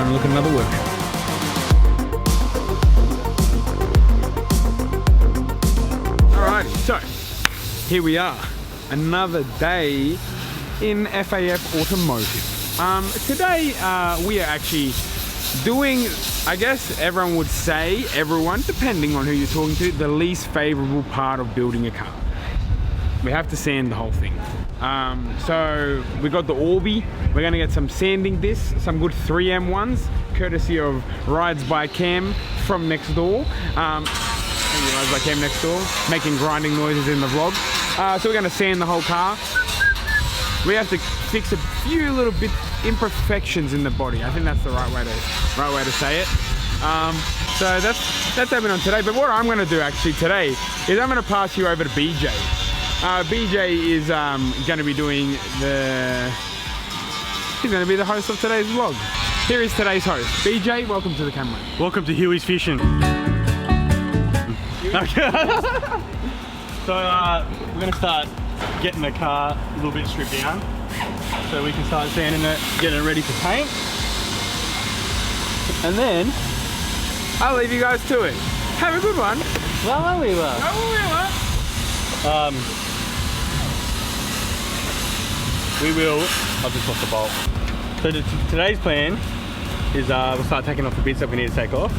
and look at another workshop. Alrighty, so here we are, another day in FAF Automotive. Today we are actually doing, I guess everyone would say, depending on who you're talking to, the least favorable part of building a car. We have to sand the whole thing. So we got the Orbi. We're gonna get some sanding discs, some good 3M ones, courtesy of Rides by Cam from next door. Rides by Cam next door, making grinding noises in the vlog. So we're gonna sand the whole car. We have to fix a few little bit imperfections in the body. I think that's the right way to say it. So that's happening on today. But what I'm gonna do actually today is I'm gonna pass you over to BJ. BJ is gonna be doing he's gonna be the host of today's vlog. Here is today's host. BJ, welcome to the camera. Welcome to Huey's Fishing. So we're gonna start getting the car a little bit stripped down so we can start sanding it, getting it ready for paint. And then I'll leave you guys to it. Have a good one. well, we were. We will, I've just lost the bolt. So today's plan is we'll start taking off the bits that we need to take off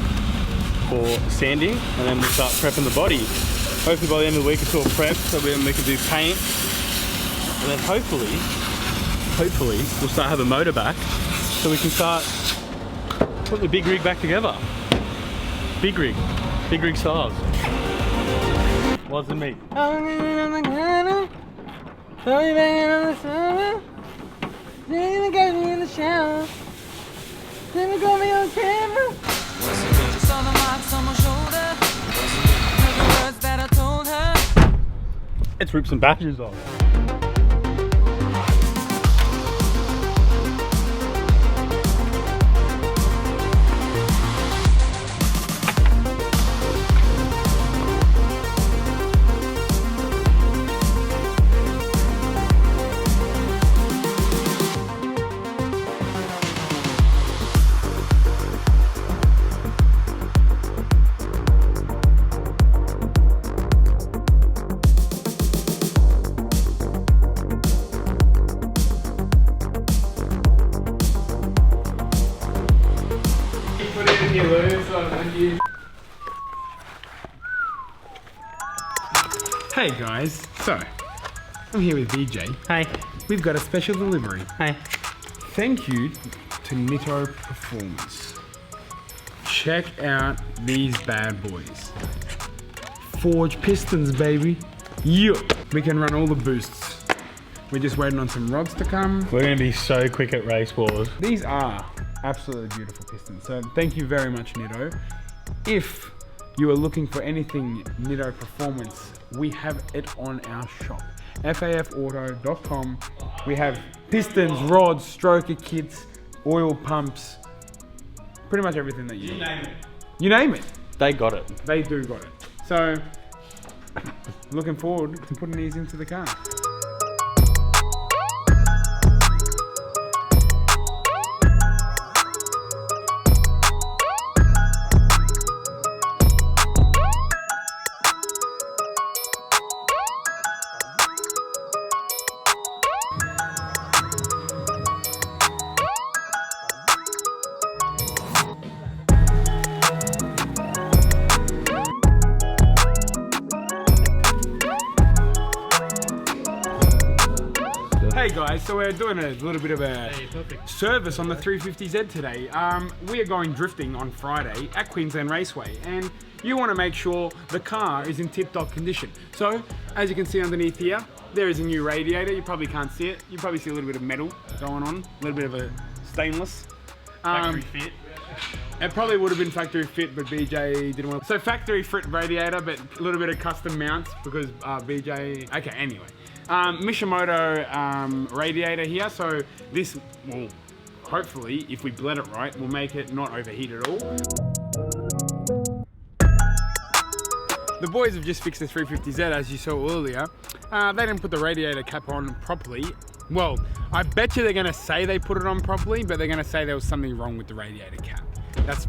for sanding, and then we'll start prepping the body. Hopefully by the end of the week it's all prepped so then we can do paint. And then hopefully we'll start having a motor back so we can start putting the big rig back together. Big rig styles. Wasn't me. Let's rip some batteries off. Hey guys, so I'm here with BJ. Hi. We've got a special delivery. Hi. Thank you to Nitto Performance. Check out these bad boys. Forge pistons, baby. Yeah. We can run all the boosts. We're just waiting on some rods to come. We're gonna be so quick at race wars. These are absolutely beautiful pistons. So thank you very much, Nitto. If you are looking for anything Nitto Performance, we have it on our shop, fafauto.com. We have pistons, rods, stroker kits, oil pumps, pretty much everything that you name it. You name it. They got it. They do got it. So, looking forward to putting these into the car. Hey guys, so we're doing a little bit of a service on the 350Z today. We are going drifting on Friday at Queensland Raceway, and you want to make sure the car is in tip-top condition. So, as you can see underneath here, there is a new radiator. You probably can't see it. You probably see a little bit of metal going on, a little bit of a stainless. Factory fit. It probably would have been factory fit, but BJ didn't want. So factory fit radiator, but a little bit of custom mounts because BJ. Okay, anyway. Mishimoto radiator here, so this will hopefully, if we blend it right, will make it not overheat at all. The boys have just fixed the 350Z as you saw earlier. They didn't put the radiator cap on properly. Well, I bet you they're going to say they put it on properly, but they're going to say there was something wrong with the radiator cap. That's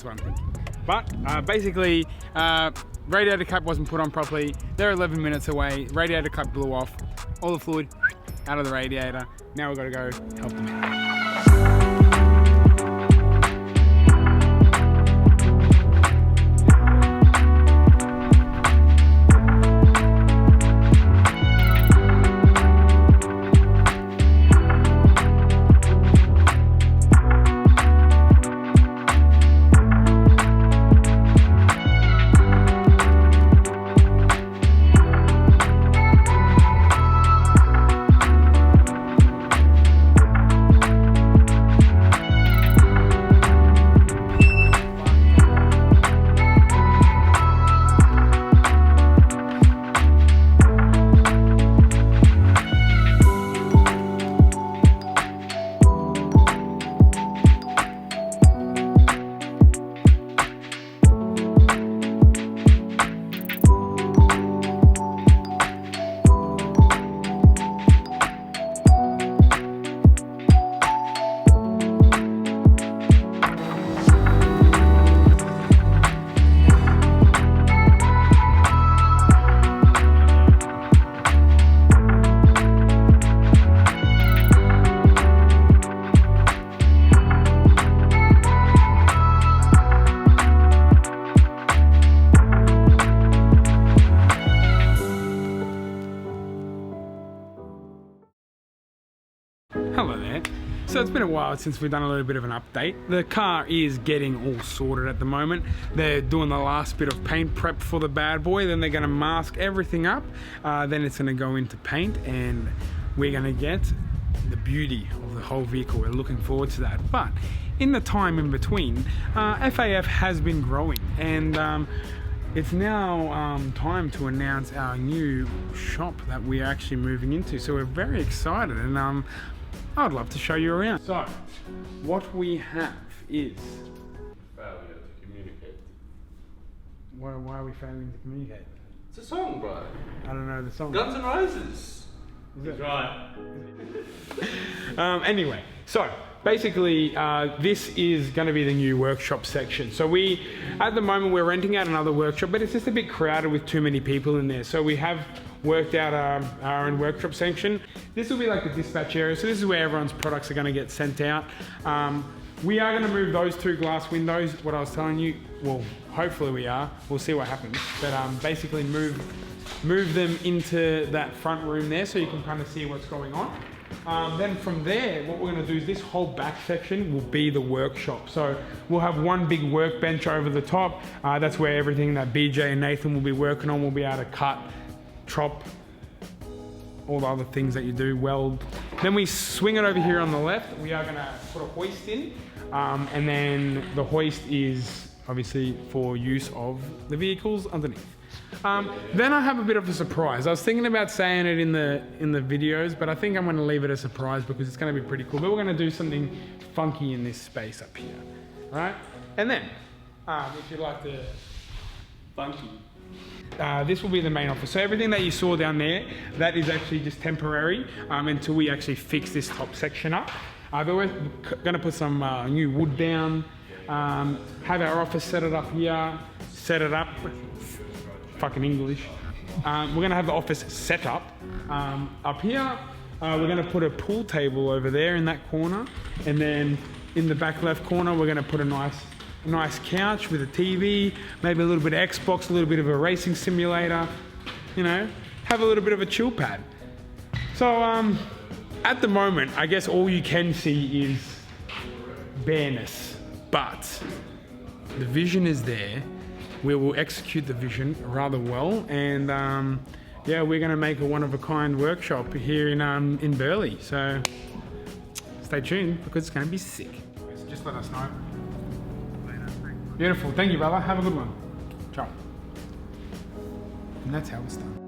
what I'm thinking. But basically, radiator cap wasn't put on properly. They're 11 minutes away. Radiator cap blew off. All the fluid out of the radiator. Now we've got to go help them out. Hello there. So it's been a while since we've done a little bit of an update. The car is getting all sorted at the moment. They're doing the last bit of paint prep for the bad boy, then they're going to mask everything up, then it's going to go into paint, and we're going to get the beauty of the whole vehicle. We're looking forward to that. But in the time in between, FAF has been growing, and it's now time to announce our new shop that we're actually moving into. So we're very excited, and I'd love to show you around. So, what we have is... Failure to communicate. Why are we failing to communicate? It's a song, bro. I don't know the song. Guns N' Roses. Is it? Right. Anyway, so basically this is going to be the new workshop section. So at the moment we're renting out another workshop, but it's just a bit crowded with too many people in there. So we have worked out our own workshop section. This will be like the dispatch area. So this is where everyone's products are going to get sent out. We are going to move those two glass windows, what I was telling you. Well, hopefully we are. We'll see what happens. But basically move them into that front room there so you can kind of see what's going on. Then from there, what we're going to do is this whole back section will be the workshop. So we'll have one big workbench over the top. That's where everything that BJ and Nathan will be working on. We'll be able to cut, chop, all the other things that you do, weld. Then we swing it over here on the left. We are going to put a hoist in, and then the hoist is obviously for use of the vehicles underneath. Then I have a bit of a surprise. I was thinking about saying it in the videos, but I think I'm going to leave it a surprise because it's going to be pretty cool. But we're going to do something funky in this space up here, right? And then, if you'd like to funky, this will be the main office. So everything that you saw down there, that is actually just temporary until we actually fix this top section up. But we're going to put some new wood down, have our office set it up here, fucking English. We're going to have the office set up here. We're going to put a pool table over there in that corner, and then in the back left corner we're going to put a nice couch with a TV, maybe a little bit of Xbox, a little bit of a racing simulator, you know, have a little bit of a chill pad. So at the moment, I guess all you can see is bareness, but the vision is there. We will execute the vision rather well, and yeah, we're going to make a one-of-a-kind workshop here in Burleigh. So stay tuned because it's going to be sick. So just let us know. Beautiful. Thank you, brother. Have a good one. Ciao. And that's how it's done.